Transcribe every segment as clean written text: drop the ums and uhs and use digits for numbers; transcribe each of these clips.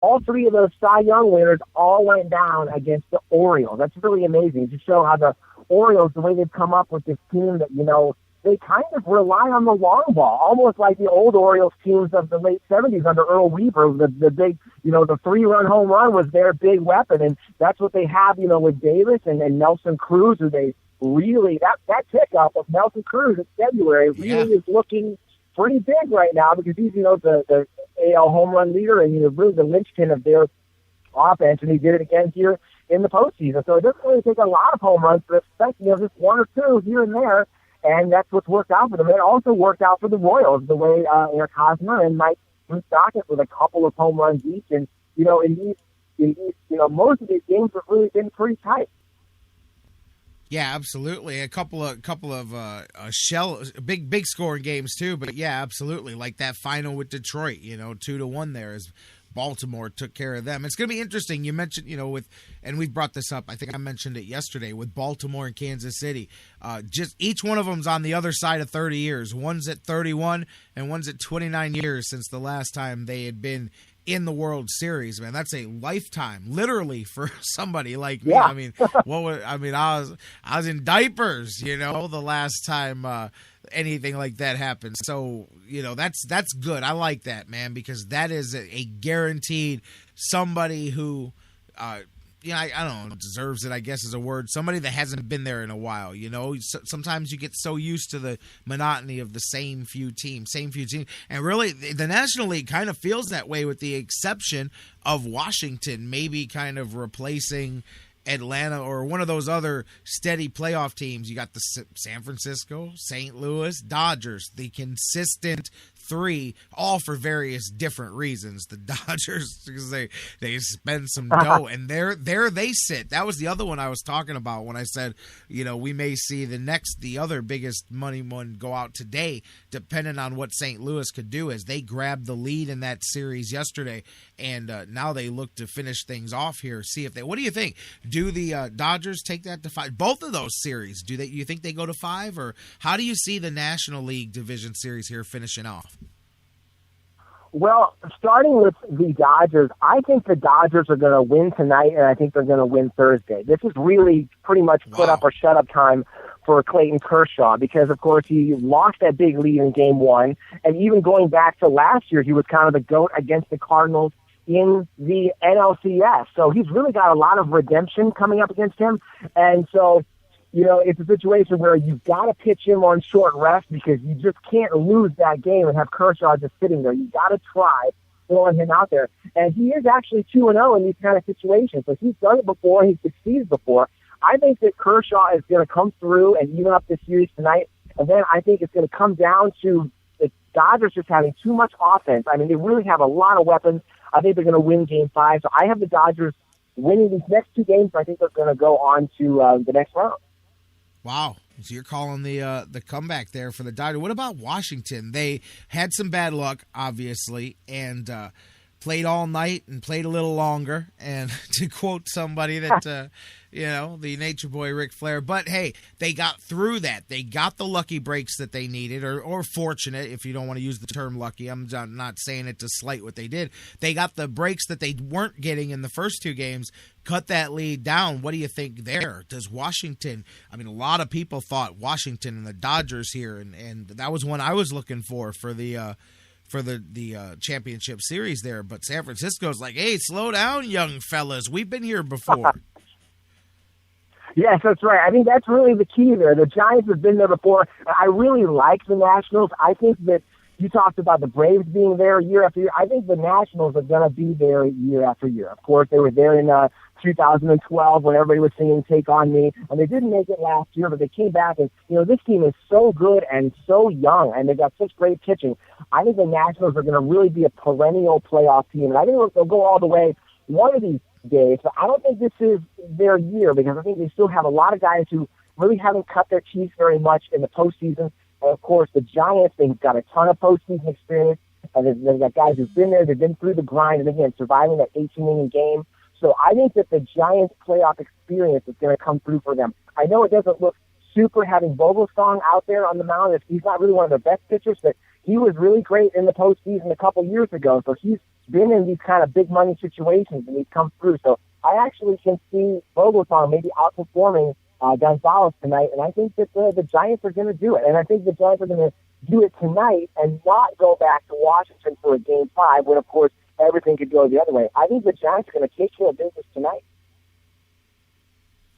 all three of those Cy Young winners all went down against the Orioles. That's really amazing to show how the Orioles, the way they've come up with this team that, they kind of rely on the long ball, almost like the old Orioles teams of the late 70s under Earl Weaver. The big, the 3-run home run was their big weapon, and that's what they have, with Davis and Nelson Cruz, who they really, that pickup of Nelson Cruz in February really is looking pretty big right now because he's, the AL home run leader and, really the linchpin of their offense, and he did it again here in the postseason. So it doesn't really take a lot of home runs, but expect, just one or two here and there. And that's what's worked out for them. It also worked out for the Royals, the way Eric Hosmer and Mike Holmgren with a couple of home runs each. And, in these, most of these games have really been pretty tight. Yeah, absolutely. A couple of big scoring games too. But yeah, absolutely. Like that final with Detroit, 2-1 there is Baltimore took care of them. It's going to be interesting. You mentioned, and we've brought this up. I think I mentioned it yesterday with Baltimore and Kansas City. Just each one of them's on the other side of 30 years. One's at 31 and one's at 29 years since the last time they had been in the World Series. Man, that's a lifetime, literally, for somebody like me. Yeah. I mean, I was in diapers, the last time anything like that happened. So, that's good. I like that, man, because that is a guaranteed somebody who, I don't know, deserves it, I guess is a word. Somebody that hasn't been there in a while, Sometimes you get so used to the monotony of the same few teams. And really, the National League kind of feels that way with the exception of Washington maybe kind of replacing Atlanta or one of those other steady playoff teams. You got the San Francisco, St. Louis, Dodgers, the consistent three, all for various different reasons. The Dodgers, because they spend some dough, and there they sit. That was the other one I was talking about when I said, we may see the other biggest money one go out today, depending on what St. Louis could do, as they grabbed the lead in that series yesterday, and now they look to finish things off here. See if what do you think? Do the Dodgers take that to 5? Both of those series, you think they go to 5, or how do you see the National League Division Series here finishing off? Well, starting with the Dodgers, I think the Dodgers are going to win tonight, and I think they're going to win Thursday. This is really pretty much put up or shut up time for Clayton Kershaw because, of course, he lost that big lead in Game 1, and even going back to last year, he was kind of the GOAT against the Cardinals in the NLCS. So he's really got a lot of redemption coming up against him, and so it's a situation where you've got to pitch him on short rest because you just can't lose that game and have Kershaw just sitting there. You've got to try throwing him out there. And he is actually 2-0 in these kind of situations. So he's done it before. He's succeeded before. I think that Kershaw is going to come through and even up this series tonight. And then I think it's going to come down to the Dodgers just having too much offense. I mean, they really have a lot of weapons. I think they're going to win Game 5. So I have the Dodgers winning these next two games. I think they're going to go on to the next round. Wow. So you're calling the comeback there for the Dodgers. What about Washington? They had some bad luck, obviously, and played all night and played a little longer. And to quote somebody that, the nature boy Ric Flair. But, hey, they got through that. They got the lucky breaks that they needed, or fortunate, if you don't want to use the term lucky. I'm not saying it to slight what they did. They got the breaks that they weren't getting in the first two games, cut that lead down. What do you think there? Does Washington, a lot of people thought Washington and the Dodgers here, and that was one I was looking for the championship series there. But San Francisco's like, hey, slow down, young fellas. We've been here before. Yes, that's right. I think that's really the key there. The Giants have been there before. I really like the Nationals. I think that you talked about the Braves being there year after year. I think the Nationals are going to be there year after year. Of course, they were there in 2012 when everybody was singing Take On Me, and they didn't make it last year, but they came back, and, this team is so good and so young, and they've got such great pitching. I think the Nationals are going to really be a perennial playoff team, and I think they'll go all the way one of these days, but I don't think this is their year because I think they still have a lot of guys who really haven't cut their teeth very much in the postseason. And, of course, the Giants, they've got a ton of postseason experience, and they've got guys who've been there, they've been through the grind, and, again, surviving that 18-inning game. So I think that the Giants' playoff experience is going to come through for them. I know it doesn't look super having Vogelsong out there on the mound. He's not really one of the best pitchers, but he was really great in the postseason a couple years ago. So he's been in these kind of big money situations, and he's come through. So I actually can see Vogelsong maybe outperforming Gonzalez tonight, and I think that the Giants are going to do it. And I think the Giants are going to do it tonight and not go back to Washington for a Game 5 when, of course, everything could go the other way. I think the Giants are going to take care of business tonight.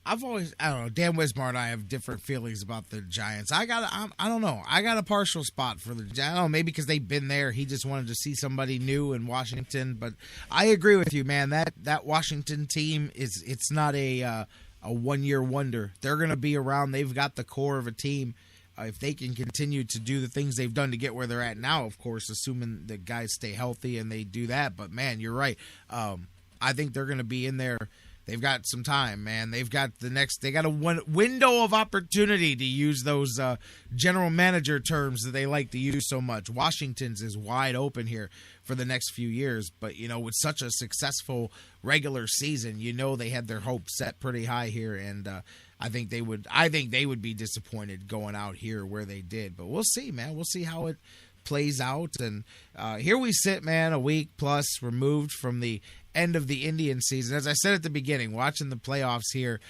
I don't know, Dan Wismar and I have different feelings about the Giants. I don't know. I got a partial spot for the Giants. I don't know, maybe because they've been there. He just wanted to see somebody new in Washington. But I agree with you, man. That Washington team it's not a one-year wonder. They're going to be around. They've got the core of a team. If they can continue to do the things they've done to get where they're at now, of course, assuming the guys stay healthy and they do that. But, man, you're right. I think they're going to be in there. They've got some time, man. They got a window of opportunity to use those general manager terms that they like to use so much. Washington's is wide open here for the next few years. But, with such a successful regular season, they had their hopes set pretty high here. And I think they would be disappointed going out here where they did. But we'll see, man. We'll see how it plays out. And here we sit, man, a week plus removed from the end of the Indian season. As I said at the beginning, watching the playoffs here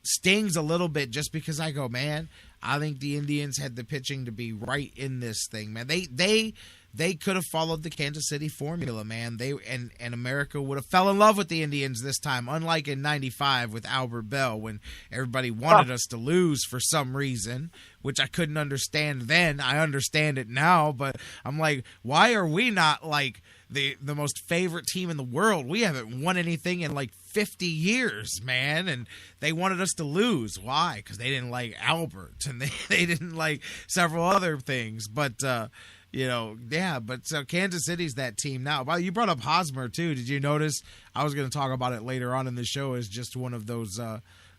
stings a little bit just because I go, man, I think the Indians had the pitching to be right in this thing, man. They could have followed the Kansas City formula, man. And America would have fell in love with the Indians this time, unlike in '95 with Albert Bell when everybody wanted us to lose for some reason, which I couldn't understand then. I understand it now, but I'm like, why are we not like the most favorite team in the world? We haven't won anything in like 50 years, man, and they wanted us to lose. Why? Because they didn't like Albert, and they didn't like several other things, but but so Kansas City's that team now. Well, you brought up Hosmer, too. Did you notice? I was going to talk about it later on in the show as just one of those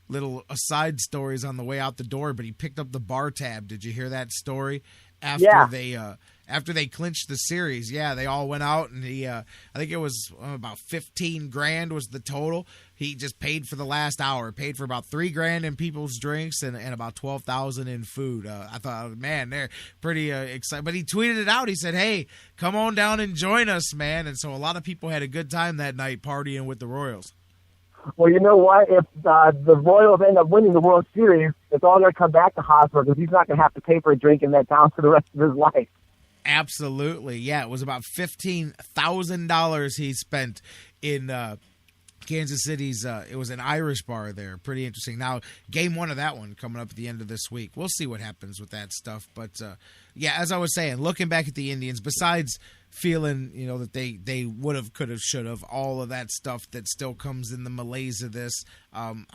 little aside stories on the way out the door, but he picked up the bar tab. Did you hear that story? After they clinched the series, they all went out, and he, I think it was about $15,000 was the total. He just paid for the last hour, paid for about $3,000 in people's drinks and about $12,000 in food. I thought, man, they're pretty excited. But he tweeted it out. He said, "Hey, come on down and join us, man." And so a lot of people had a good time that night partying with the Royals. Well, you know what? If the Royals end up winning the World Series, it's all going to come back to Hosmer because he's not going to have to pay for a drink in that town for the rest of his life. Absolutely. Yeah, it was about $15,000 he spent in Kansas City's. It was an Irish bar there. Pretty interesting. Now, game one of that one coming up at the end of this week. We'll see what happens with that stuff. But, as I was saying, looking back at the Indians, besides feeling, that they would have, could have, should have, all of that stuff that still comes in the malaise of this,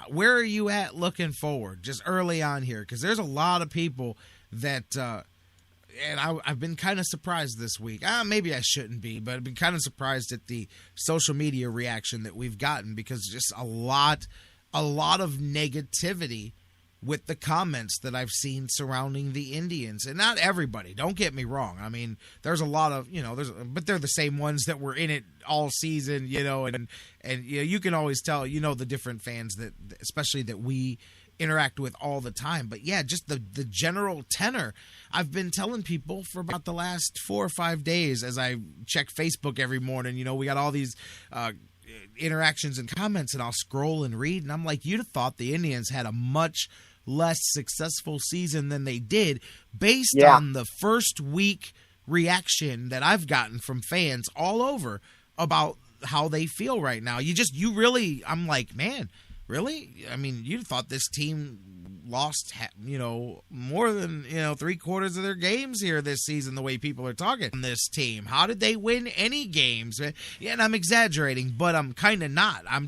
where are you at looking forward, just early on here? Because there's a lot of people that and I've been kind of surprised this week. Maybe I shouldn't be, but I've been kind of surprised at the social media reaction that we've gotten because just a lot of negativity with the comments that I've seen surrounding the Indians. And not everybody, don't get me wrong. I mean, there's a lot of, but they're the same ones that were in it all season, and you can always tell, the different fans that, especially that we interact with all the time. But just the general tenor. I've been telling people for about the last 4 or 5 days as I check Facebook every morning, we got all these interactions and comments, and I'll scroll and read, and I'm like, you'd have thought the Indians had a much less successful season than they did based on the first week reaction that I've gotten from fans all over about how they feel right now. I'm like, man, really? I mean, you'd thought this team lost, more than, 3/4 of their games here this season, the way people are talking on this team. How did they win any games? Yeah, and I'm exaggerating, but I'm kind of not. I'm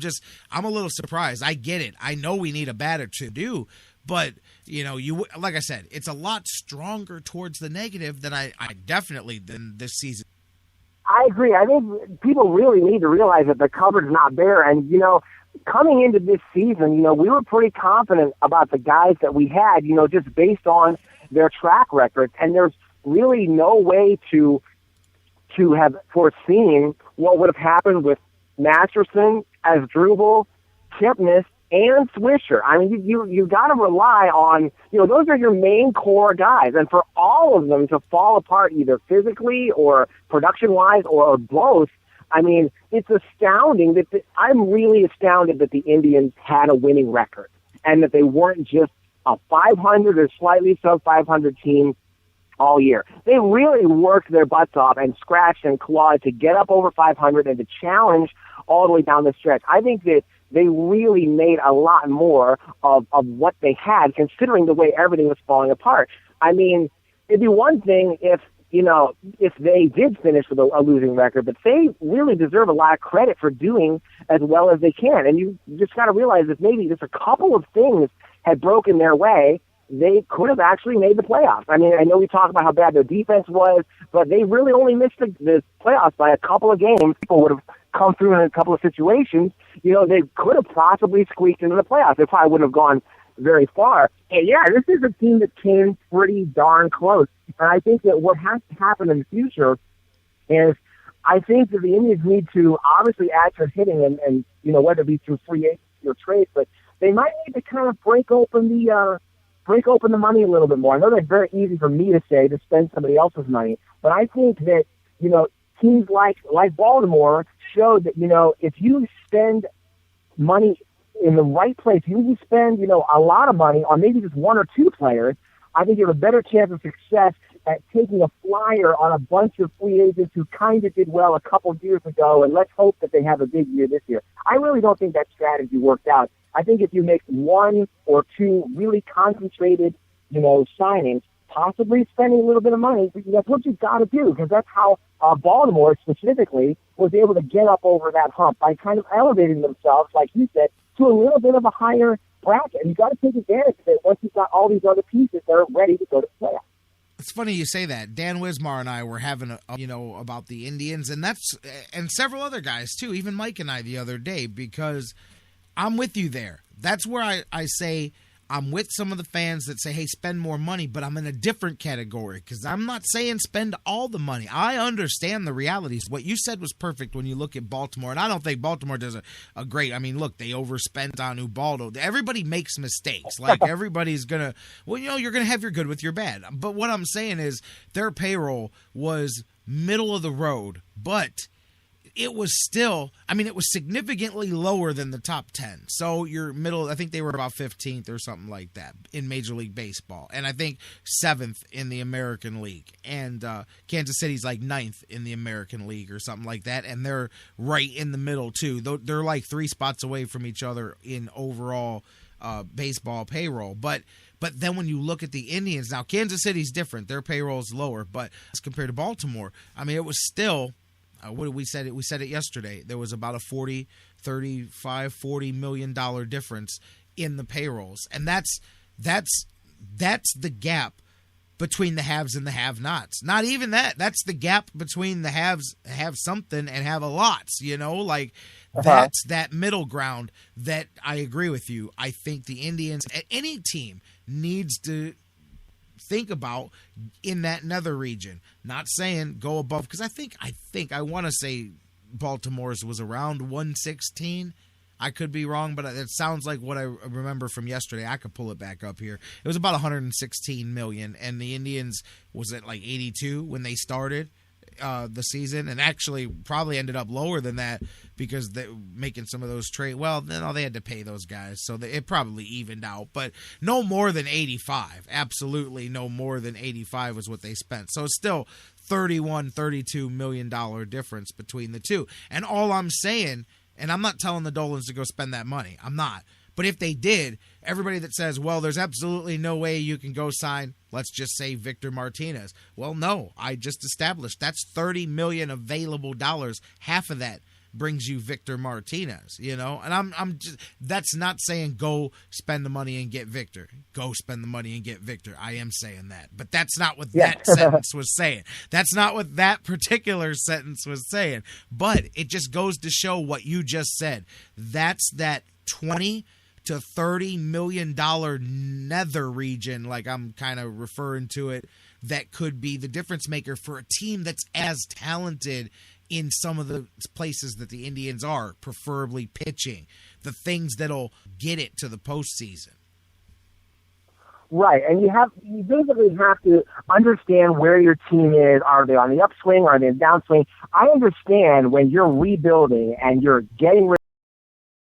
a little surprised. I get it. I know we need a batter to do, but, like I said, it's a lot stronger towards the negative than than this season. I agree. I think people really need to realize that the cupboard's not bare. And, coming into this season, we were pretty confident about the guys that we had, just based on their track record. And there's really no way to have foreseen what would have happened with Masterson, Asdrubal, Kipnis, and Swisher. I mean, you got to rely on, those are your main core guys. And for all of them to fall apart either physically or production-wise or both, I mean, it's astounding that I'm really astounded that the Indians had a winning record and that they weren't just a 500 or slightly sub 500 team all year. They really worked their butts off and scratched and clawed to get up over 500 and to challenge all the way down the stretch. I think that they really made a lot more of what they had, considering the way everything was falling apart. I mean, it'd be one thing if they did finish with a losing record, but they really deserve a lot of credit for doing as well as they can. And you just got to realize that maybe just a couple of things had broken their way, they could have actually made the playoffs. I mean, I know we talk about how bad their defense was, but they really only missed the playoffs by a couple of games. People would have come through in a couple of situations. They could have possibly squeaked into the playoffs. They probably wouldn't have gone very far. And yeah, this is a team that came pretty darn close. And I think that what has to happen in the future is I think that the Indians need to obviously add to hitting and whether it be through free agency or trades, but they might need to kind of break open the money a little bit more. I know that's very easy for me to say, to spend somebody else's money, but I think that, teams like Baltimore showed that, if you spend money in the right place, you spend, a lot of money on maybe just one or two players, I think you have a better chance of success at taking a flyer on a bunch of free agents who kind of did well a couple of years ago, and let's hope that they have a big year this year. I really don't think that strategy worked out. I think if you make one or two really concentrated, signings, possibly spending a little bit of money, that's what you've got to do, because that's how Baltimore specifically was able to get up over that hump by kind of elevating themselves, like you said, to a little bit of a higher bracket. And you've got to take advantage of it once you've got all these other pieces that are ready to go to the playoffs. It's funny you say that. Dan Wismar and I were having about the Indians, and several other guys too, even Mike and I the other day, because I'm with you there. That's where I say I'm with some of the fans that say, hey, spend more money, but I'm in a different category because I'm not saying spend all the money. I understand the realities. What you said was perfect when you look at Baltimore, and I don't think Baltimore does a great, look, they overspent on Ubaldo. Everybody makes mistakes. Like, everybody's going to, you're going to have your good with your bad. But what I'm saying is their payroll was middle of the road, but it was still, it was significantly lower than the top 10. So your middle, I think they were about 15th or something like that in Major League Baseball. And I think 7th in the American League. And Kansas City's like 9th in the American League or something like that. And they're right in the middle, too. They're like 3 spots away from each other in overall baseball payroll. But then when you look at the Indians, now Kansas City's different. Their payroll's lower. But as compared to Baltimore, it was still... what did we said it? We said it yesterday. There was about a $40 million difference in the payrolls, and that's the gap between the haves and the have-nots. Not even that. That's the gap between the haves have something and have a lots. That's that middle ground that I agree with you. I think the Indians, any team, needs to think about in that nether region. Not saying go above, because I want to say Baltimore's was around 116. I could be wrong, but it sounds like what I remember from yesterday. I could pull it back up here. It was about 116 million, and the Indians was at like 82 when they started the season, and actually probably ended up lower than that because they making some of those trades. Well, no, they had to pay those guys, so it probably evened out. But no more than 85. Absolutely no more than 85 was what they spent. So it's still $32 million difference between the two. And all I'm saying, and I'm not telling the Dolans to go spend that money. I'm not. But if they did, everybody that says, well, there's absolutely no way you can go sign, let's just say Victor Martinez. Well, no, I just established that's $30 million available dollars. Half of that brings you Victor Martinez, And I'm just, that's not saying go spend the money and get Victor. Go spend the money and get Victor. I am saying that. But that's not what that sentence was saying. That's not what that particular sentence was saying. But it just goes to show what you just said. That's that 20 to $30 million nether region, like I'm kind of referring to it, that could be the difference maker for a team that's as talented in some of the places that the Indians are, preferably pitching, the things that'll get it to the postseason. Right, and you basically have to understand where your team is. Are they on the upswing? Are they in the downswing? I understand when you're rebuilding and you're getting rid